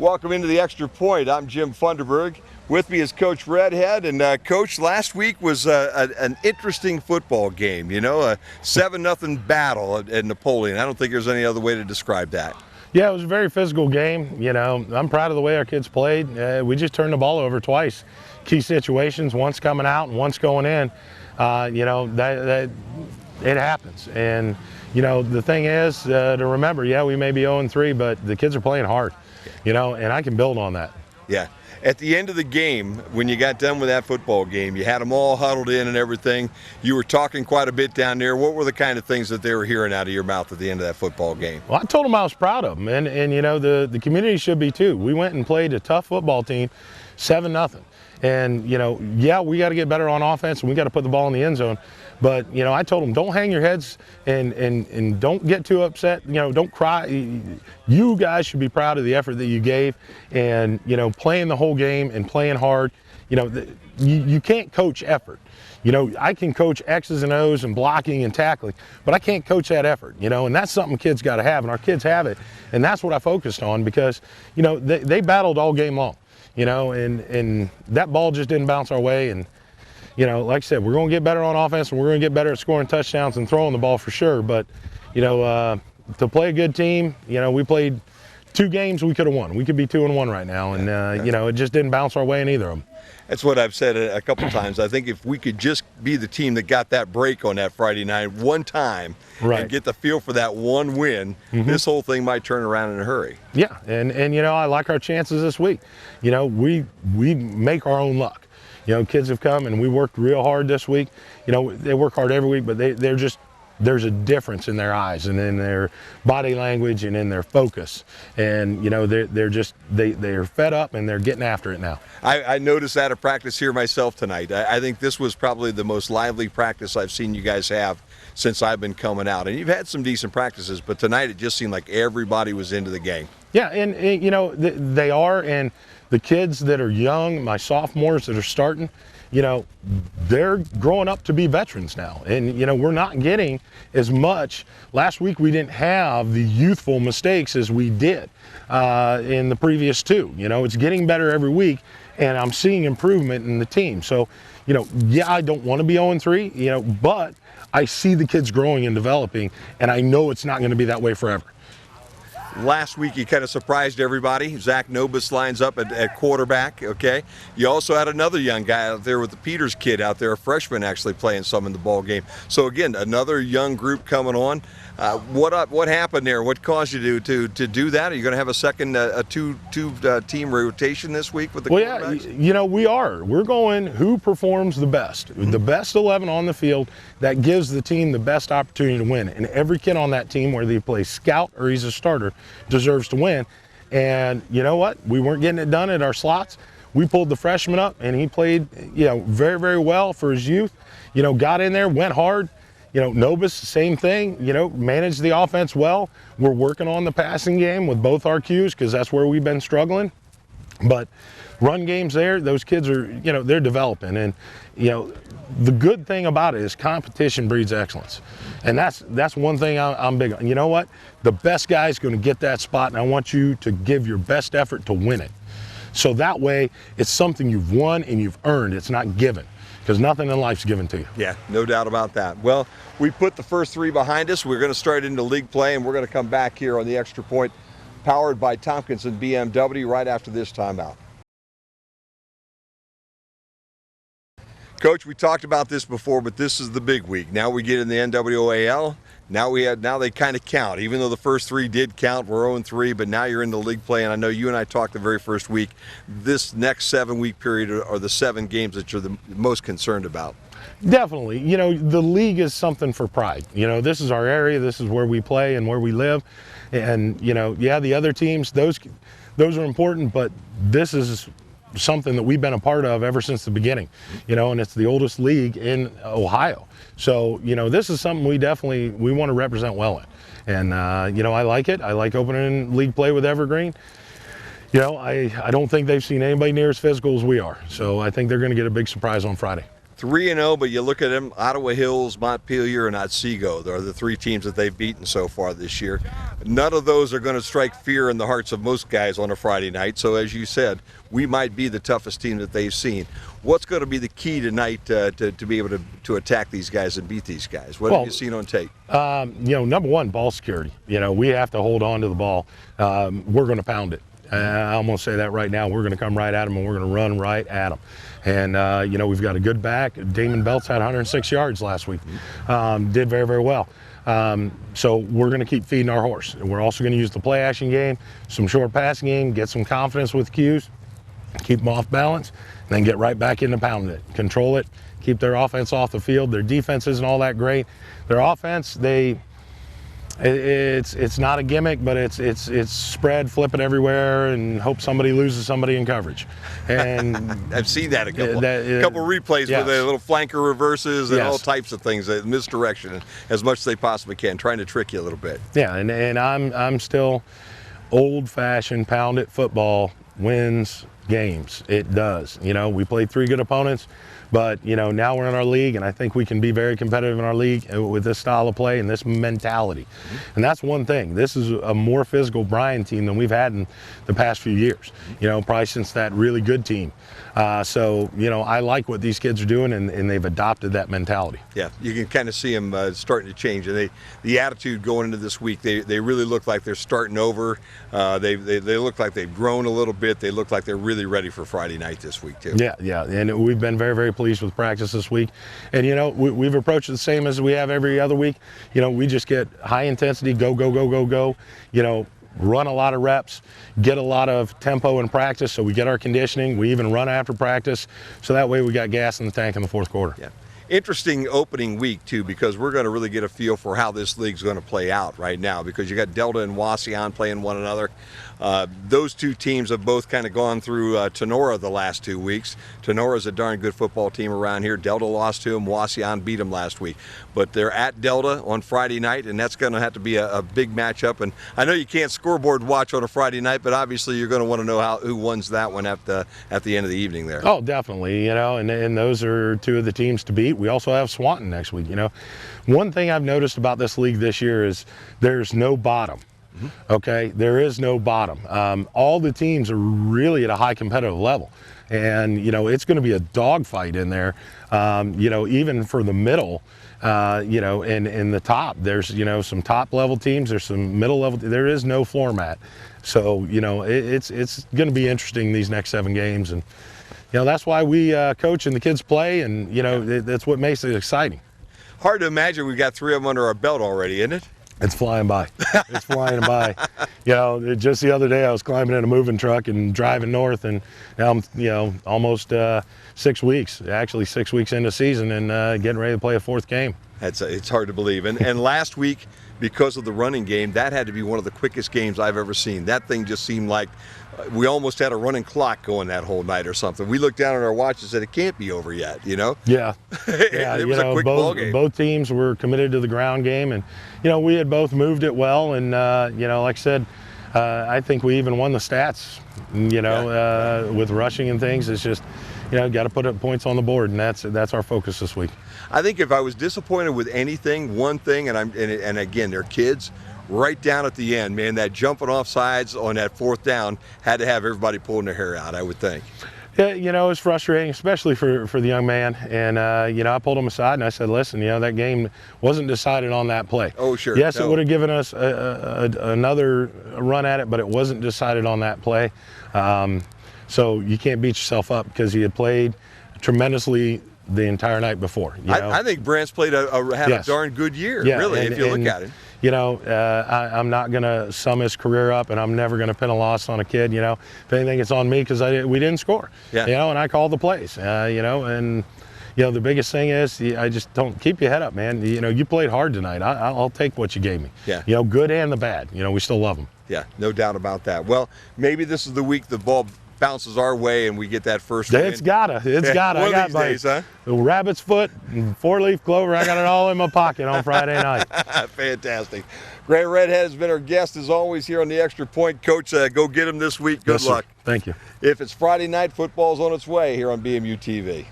Welcome into the Extra Point. I'm Jim Funderburg. With me is Coach Redhead. And Coach, last week was an interesting football game. You know, a 7-0 battle at Napoleon. I don't think there's any other way to describe that. Yeah, it was a very physical game. You know, I'm proud of the way our kids played. We just turned the ball over twice. Key situations, once coming out and once going in. You know, that it happens. And, you know, the thing is to remember, yeah, we may be 0-3, but the kids are playing hard, you know, and I can build on that. Yeah. At the end of the game, when you got done with that football game, you had them all huddled in and everything. You were talking quite a bit down there. What were the kind of things that they were hearing out of your mouth at the end of that football game? Well, I told them I was proud of them, and you know, the community should be too. We went and played a tough football team, 7-0. And, you know, yeah, we got to get better on offense, and we got to put the ball in the end zone. But, you know, I told them, don't hang your heads and don't get too upset. You know, don't cry. You guys should be proud of the effort that you gave and, you know, playing the whole game and playing hard. You know, you can't coach effort. You know, I can coach X's and O's and blocking and tackling, but I can't coach that effort, you know, and that's something kids got to have, and our kids have it. And that's what I focused on because, you know, they battled all game long. You know, and that ball just didn't bounce our way. And, you know, like I said, we're going to get better on offense, and we're going to get better at scoring touchdowns and throwing the ball for sure. But, you know, to play a good team, you know, we played 2 games we could have won. We could be 2-1 right now. And, you know, it just didn't bounce our way in either of them. That's what I've said a couple times. I think if we could just be the team that got that break on that Friday night one time and get the feel for that one win, this whole thing might turn around in a hurry. Yeah, and you know, I like our chances this week. You know, we make our own luck. You know, kids have come and we worked real hard this week. You know, they work hard every week, but they're just, there's a difference in their eyes and in their body language and in their focus. And, you know, they're fed up and they're getting after it now. I noticed that at practice here myself tonight. I think this was probably the most lively practice I've seen you guys have since I've been coming out. And you've had some decent practices, but tonight it just seemed like everybody was into the game. Yeah, and you know, they are, and the kids that are young, my sophomores that are starting, you know, they're growing up to be veterans now. And, you know, we're not getting as much. Last week we didn't have the youthful mistakes as we did in the previous 2. You know, it's getting better every week, and I'm seeing improvement in the team. So, you know, yeah, I don't want to be 0-3, you know, but I see the kids growing and developing, and I know it's not going to be that way forever. Last week you kind of surprised everybody. Zach Nobis lines up at quarterback, okay? You also had another young guy out there with the Peters kid out there, a freshman actually playing some in the ball game. So again, another young group coming on. What happened there? What caused you to do that? Are you going to have a second two team rotation this week with the quarterbacks? Yeah, you know, we're going who performs the best. The best 11 on the field that gives the team the best opportunity to win. And every kid on that team, whether he plays scout or he's a starter, deserves to win. And you know what? We weren't getting it done at our slots. We pulled the freshman up, and he played, you know, very, very well for his youth. You know, got in there, went hard. You know, Nobis, same thing, you know, managed the offense well. We're working on the passing game with both our Qs because that's where we've been struggling. But run games there, those kids are, you know, they're developing. And, you know, the good thing about it is competition breeds excellence. And that's one thing I'm big on. You know what? The best guy's going to get that spot, and I want you to give your best effort to win it. So that way, it's something you've won and you've earned. It's not given. Because nothing in life's given to you. Yeah, no doubt about that. Well, we put the first 3 behind us. We're going to start into league play, and we're going to come back here on the Extra Point, powered by Tompkinson BMW, right after this timeout. Coach, we talked about this before, but this is the big week. Now we get in the NWAL. Now they kind of count. Even though the first 3 did count, we're 0-3, but now you're in the league play, and I know you and I talked the very first week. This next 7-week period are the 7 games that you're the most concerned about. Definitely. You know, the league is something for pride. You know, this is our area. This is where we play and where we live. And, you know, yeah, the other teams, those are important, but this is something that we've been a part of ever since the beginning, you know, and it's the oldest league in Ohio. So, you know, this is something we want to represent well in. And, you know, I like it. I like opening league play with Evergreen. You know, I don't think they've seen anybody near as physical as we are. So I think they're going to get a big surprise on Friday. 3-0, but you look at them, Ottawa Hills, Montpelier, and Otsego are the 3 teams that they've beaten so far this year. None of those are going to strike fear in the hearts of most guys on a Friday night. So as you said, we might be the toughest team that they've seen. What's going to be the key tonight to be able to attack these guys and beat these guys? What have you seen on tape? Number one, ball security. We have to hold on to the ball. We're going to pound it. I'm going to say that right now. We're going to come right at them, and we're going to run right at them. And, we've got a good back. Damon Belts had 106 yards last week. Did very, very well. So we're going to keep feeding our horse. And we're also going to use the play action game, some short passing game, get some confidence with cues, keep them off balance, and then get right back into pounding it. Control it, keep their offense off the field. Their defense isn't all that great. Their offense, it's not a gimmick, but it's spread, flip it everywhere, and hope somebody loses somebody in coverage. And I've seen that a couple replays with the little flanker reverses and all types of things, misdirection as much as they possibly can, trying to trick you a little bit. Yeah, and I'm still old-fashioned pound it football wins games. It does. We played 3 good opponents. But, now we're in our league, and I think we can be very competitive in our league with this style of play and this mentality. And that's one thing. This is a more physical Bryan team than we've had in the past few years, probably since that really good team. So, I like what these kids are doing, and they've adopted that mentality. Yeah, you can kind of see them starting to change. And the attitude going into this week, they really look like they're starting over. They look like they've grown a little bit. They look like they're really ready for Friday night this week, too. Yeah, and we've been very, very pleased with practice this week. And, we've approached it the same as we have every other week. We just get high intensity, go, run a lot of reps, get a lot of tempo in practice, so we get our conditioning. We even run after practice, so that way we got gas in the tank in the fourth quarter. Yeah. Interesting opening week, too, because we're going to really get a feel for how this league's going to play out right now, because you got Delta and Wauseon playing one another. Those 2 teams have both kind of gone through Tenora the last 2 weeks. Tenora's a darn good football team around here. Delta lost to them. Wauseon beat them last week. But they're at Delta on Friday night, and that's going to have to be a big matchup. And I know you can't scoreboard watch on a Friday night, but obviously you're going to want to know who wins that one at the end of the evening there. Oh, definitely. And those are 2 of the teams to beat. We also have Swanton next week. One thing I've noticed about this league this year is there's no bottom. Okay, there is no bottom. All the teams are really at a high competitive level, and it's going to be a dogfight in there. Even for the middle, and in the top, there's some top level teams. There's some middle level. There is no floor mat, so it's going to be interesting these next 7 games, and that's why we coach and the kids play, and that's what makes it exciting. Hard to imagine we've got 3 of them under our belt already, isn't it? It's flying by. It's flying by. Just the other day I was climbing in a moving truck and driving north, and now I'm, almost 6 weeks, actually 6 weeks into season, and getting ready to play a 4th game. It's hard to believe. And last week, because of the running game, that had to be one of the quickest games I've ever seen. That thing just seemed like we almost had a running clock going that whole night or something. We looked down at our watch and said, it can't be over yet, Yeah. It was a quick ball game. Both teams were committed to the ground game, and, we had both moved it well, and, like I said, I think we even won the stats, with rushing and things. It's just, got to put up points on the board, and that's our focus this week. I think if I was disappointed with anything, one thing, and again, they're kids, right down at the end, man, that jumping off sides on that 4th down had to have everybody pulling their hair out, I would think. Yeah, it's frustrating, especially for the young man. And, I pulled him aside and I said, listen, that game wasn't decided on that play. Oh, sure. Yes, no. It would have given us another run at it, but it wasn't decided on that play. So you can't beat yourself up because he had played tremendously the entire night before. I think Brant's played had a darn good year, really, if you look at it. I'm not going to sum his career up, and I'm never going to pin a loss on a kid. If anything, it's on me because we didn't score. Yeah. And I called the plays. And the biggest thing is I just don't keep your head up, man. You played hard tonight. I'll take what you gave me. Yeah. Good and the bad. We still love them. Yeah, no doubt about that. Well, maybe this is the week the ball bounces our way and we get that first win. It's gotta. One of these days, huh? The rabbit's foot and 4-leaf clover. I got it all in my pocket on Friday night. Fantastic. Grant Redhead has been our guest as always here on the Extra Point. Coach, go get him this week. Good luck. Thank you. If it's Friday night, football's on its way here on BMU TV.